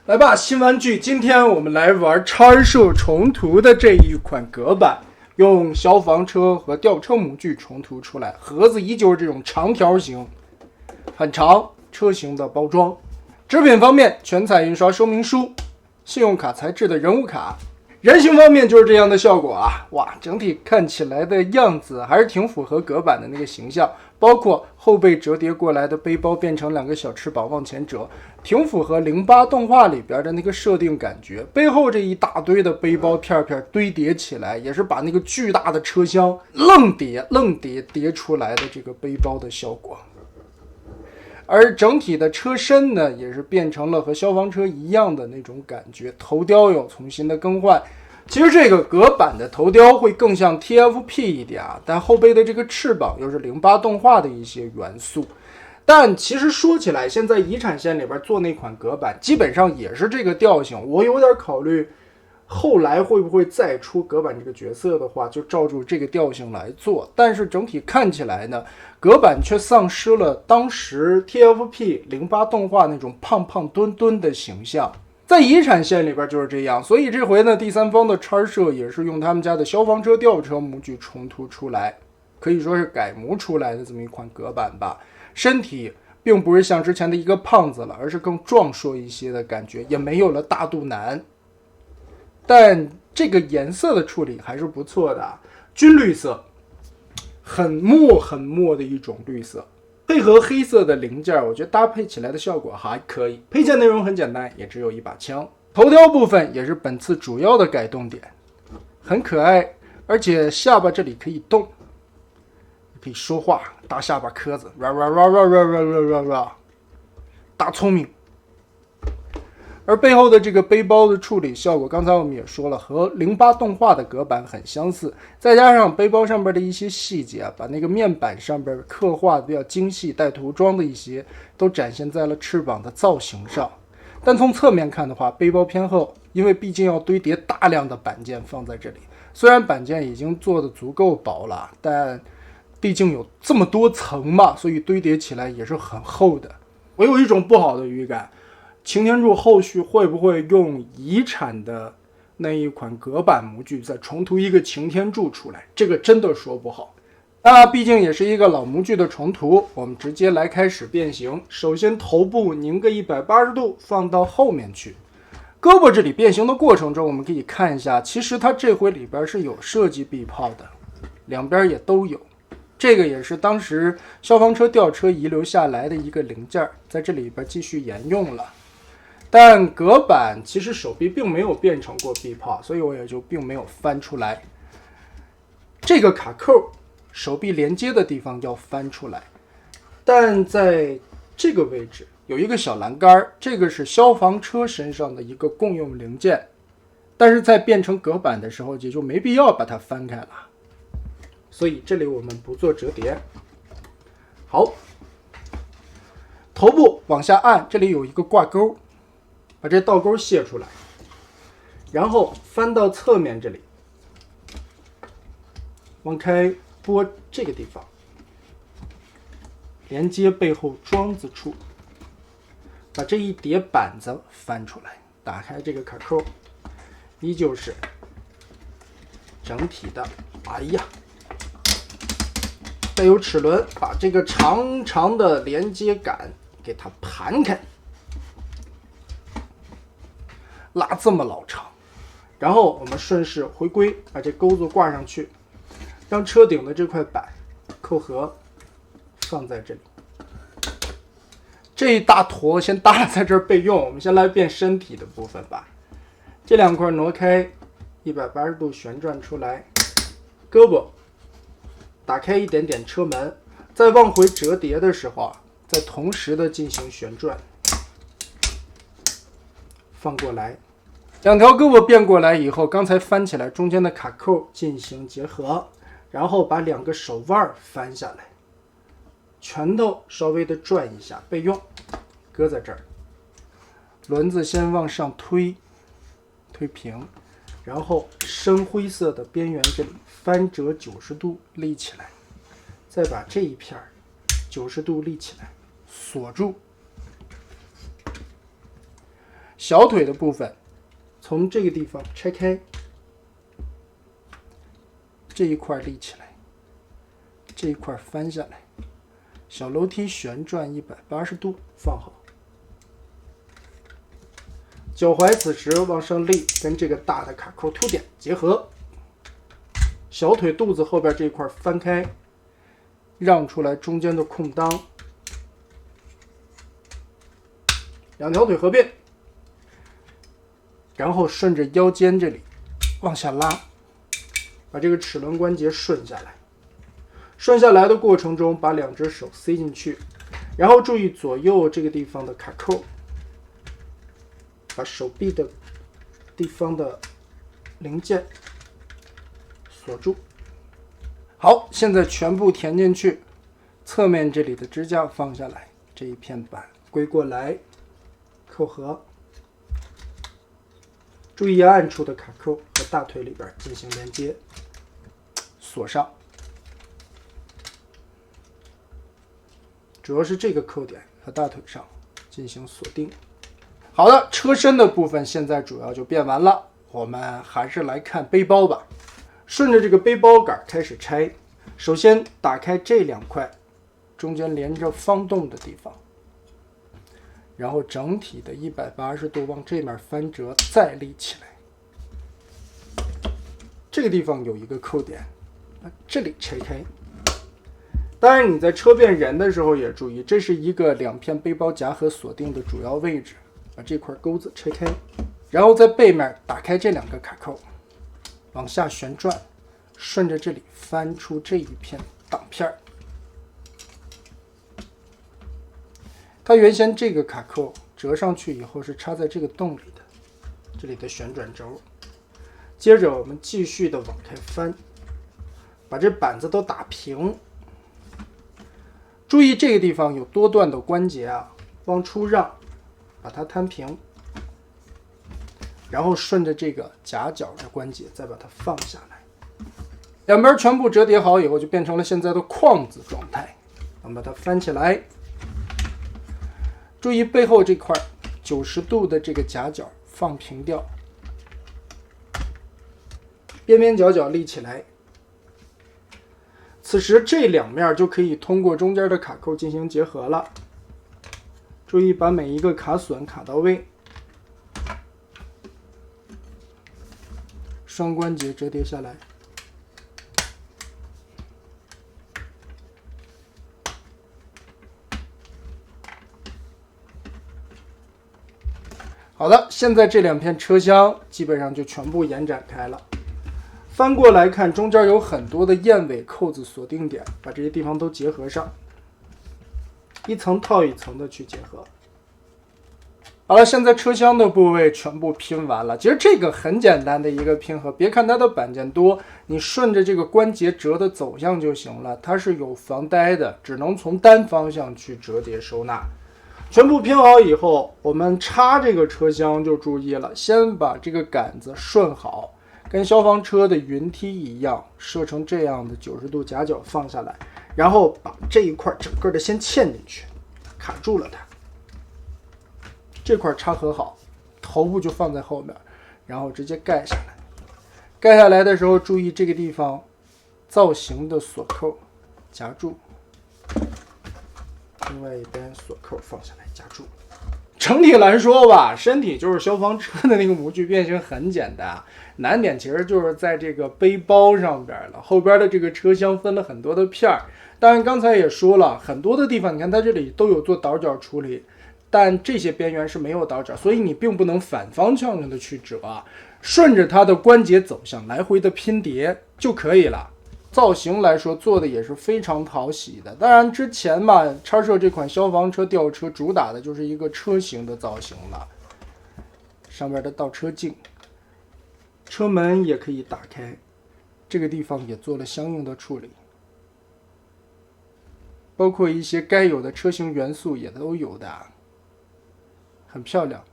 来吧，新玩具！今天我们来玩叉射重涂的这一款隔板，用消防车和吊车模具重涂出来。盒子依旧是这种长条形，很长车型的包装。制品方面，全彩印刷说明书，信用卡材质的人物卡。人形方面就是这样的效果啊！哇，整体看起来的样子还是挺符合隔板的那个形象，包括后背折叠过来的背包变成两个小翅膀往前折，挺符合08动画里边的那个设定感觉。背后这一大堆的背包片片堆叠起来，也是把那个巨大的车厢愣叠出来的这个背包的效果。而整体的车身呢，也是变成了和消防车一样的那种感觉，头雕有重新的更换。其实这个隔板的头雕会更像 TFP 一点啊，但后背的这个翅膀又是08动画的一些元素。但其实说起来，现在遗产线里边做那款隔板基本上也是这个调性。我有点考虑后来会不会再出隔板这个角色的话，就照住这个调性来做。但是整体看起来呢，隔板却丧失了当时 TFP 08动画那种胖胖墩墩的形象。在遗产线里边就是这样，所以这回呢，第三方的叉射也是用他们家的消防车吊车模具重涂出来，可以说是改模出来的这么一款隔板吧。身体并不是像之前的一个胖子了，而是更壮硕一些的感觉，也没有了大肚腩。但这个颜色的处理还是不错的，军绿色，很墨的一种绿色，配合黑色的零件，我觉得搭配起来的效果还可以。配件内容很简单，也只有一把枪。头雕部分也是本次主要的改动点，很可爱，而且下巴这里可以动，可以说话，大下巴壳子，大聪明。而背后的这个背包的处理效果，刚才我们也说了，和08动画的隔板很相似，再加上背包上边的一些细节啊，把那个面板上边刻画的比较精细，带涂装的一些都展现在了翅膀的造型上。但从侧面看的话，背包偏厚，因为毕竟要堆叠大量的板件放在这里。虽然板件已经做得足够薄了，但毕竟有这么多层嘛，所以堆叠起来也是很厚的。我有一种不好的预感，擎天柱后续会不会用遗产的那一款隔板模具再重涂一个擎天柱出来？这个真的说不好。那毕竟也是一个老模具的重涂，我们直接来开始变形。首先头部拧个180度放到后面去。胳膊这里变形的过程中，我们可以看一下，其实它这回里边是有设计臂炮的，两边也都有。这个也是当时消防车吊车遗留下来的一个零件，在这里边继续沿用了。但隔板其实手臂并没有变成过臂炮，所以我也就并没有翻出来。这个卡扣手臂连接的地方要翻出来，但在这个位置有一个小栏杆，这个是消防车身上的一个共用零件，但是在变成隔板的时候也就没必要把它翻开了，所以这里我们不做折叠。好，头部往下按，这里有一个挂钩，把这倒钩卸出来，然后翻到侧面这里，往开拨这个地方，连接背后桩子处，把这一叠板子翻出来，打开这个卡扣，依旧是整体的，哎呀，带有齿轮，把这个长长的连接杆给它盘开，拉这么老长，然后我们顺势回归，把这钩子挂上去，让车顶的这块板扣合放在这里。这一大坨先搭在这儿备用，我们先来变身体的部分吧。这两块挪开，180度旋转出来，胳膊打开一点点车门，在往回折叠的时候啊，再同时的进行旋转，放过来。两条胳膊变过来以后，刚才翻起来中间的卡扣进行结合，然后把两个手腕翻下来，拳头稍微的转一下备用，搁在这儿。轮子先往上推平，然后深灰色的边缘这里翻折90度立起来，再把这一片90度立起来锁住。小腿的部分从这个地方拆开，这一块立起来，这一块翻下来，小楼梯旋转180度放好，脚踝此时往上立，跟这个大的卡扣凸点结合，小腿肚子后边这一块翻开，让出来中间的空当，两条腿合并，然后顺着腰间这里往下拉，把这个齿轮关节顺下来。顺下来的过程中，把两只手塞进去，然后注意左右这个地方的卡扣，把手臂的地方的零件锁住。好，现在全部填进去，侧面这里的支架放下来，这一片板归过来，扣合。注意暗处的卡扣和大腿里边进行连接，锁上。主要是这个扣点和大腿上进行锁定。好的，车身的部分现在主要就变完了，我们还是来看背包吧。顺着这个背包杆开始拆，首先打开这两块中间连着方洞的地方，然后整体的180度往这面翻折，再立起来。这个地方有一个扣点，把这里拆开。当然你在车变人的时候也注意，这是一个两片背包夹和锁定的主要位置，把这块钩子拆开，然后在背面打开这两个卡扣，往下旋转，顺着这里翻出这一片挡片。它原先这个卡扣折上去以后是插在这个洞里的，这里的旋转轴。接着我们继续的往开翻，把这板子都打平。注意这个地方有多段的关节啊，往出让，把它摊平，然后顺着这个夹角的关节再把它放下来。两边全部折叠好以后，就变成了现在的框子状态。我们把它翻起来，注意背后这块90度的这个夹角放平掉，边边角角立起来。此时这两面就可以通过中间的卡扣进行结合了。注意把每一个卡榫卡到位，双关节折叠下来。好的，现在这两片车厢基本上就全部延展开了。翻过来看，中间有很多的燕尾扣子锁定点，把这些地方都结合上，一层套一层的去结合。好了，现在车厢的部位全部拼完了。其实这个很简单的一个拼合，别看它的板件多，你顺着这个关节折的走向就行了，它是有防呆的，只能从单方向去折叠收纳。全部拼好以后，我们插这个车厢就注意了，先把这个杆子顺好，跟消防车的云梯一样，设成这样的90度夹角放下来，然后把这一块整个的先嵌进去，卡住了它。这块插合好，头部就放在后面，然后直接盖下来。盖下来的时候，注意这个地方造型的锁扣夹住，另外一边锁扣放下来夹住。整体来说吧，身体就是消防车的那个模具变形很简单，难点其实就是在这个背包上边了。后边的这个车厢分了很多的片儿，当然刚才也说了，很多的地方你看它这里都有做倒角处理，但这些边缘是没有倒角，所以你并不能反方向的去折，顺着它的关节走向来回的拼叠就可以了。造型来说做的也是非常讨喜的。当然之前嘛，叉社这款消防车吊车主打的就是一个车型的造型了，上面的倒车镜，车门也可以打开，这个地方也做了相应的处理，包括一些该有的车型元素也都有的，很漂亮。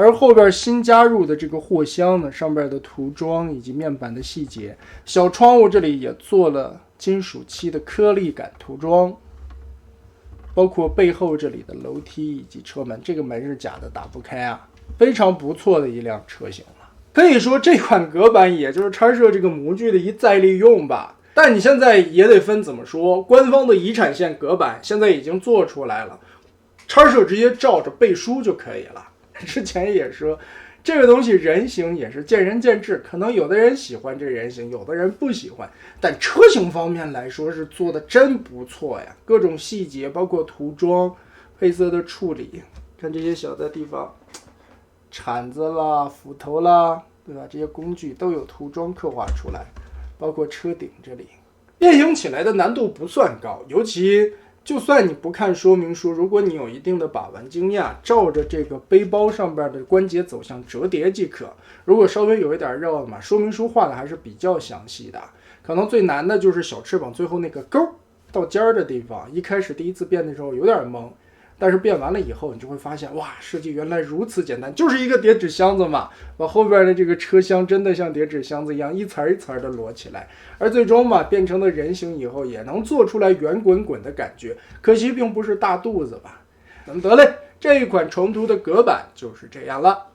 而后边新加入的这个货箱呢，上边的涂装以及面板的细节，小窗户这里也做了金属漆的颗粒感涂装，包括背后这里的楼梯以及车门，这个门是假的，打不开啊。非常不错的一辆车型了。可以说这款隔板也就是叉摄这个模具的一再利用吧。但你现在也得分怎么说，官方的遗产线隔板现在已经做出来了，叉摄直接照着背书就可以了。之前也说这个东西人形也是见仁见智，可能有的人喜欢这人形，有的人不喜欢，但车型方面来说是做的真不错呀，各种细节包括涂装配色的处理，看这些小的地方，铲子啦斧头啦，对吧，这些工具都有涂装刻画出来，包括车顶这里变形起来的难度不算高，尤其就算你不看说明书，如果你有一定的把玩经验，照着这个背包上边的关节走向折叠即可。如果稍微有一点绕嘛，说明书画的还是比较详细的。可能最难的就是小翅膀最后那个钩到尖儿的地方，一开始第一次变的时候有点懵，但是变完了以后，你就会发现，哇，设计原来如此简单，就是一个叠纸箱子嘛，把后边的这个车厢真的像叠纸箱子一样，一层一层的摞起来，而最终嘛，变成了人形以后，也能做出来圆滚滚的感觉，可惜并不是大肚子吧。那么得嘞，这一款重涂的隔板就是这样了。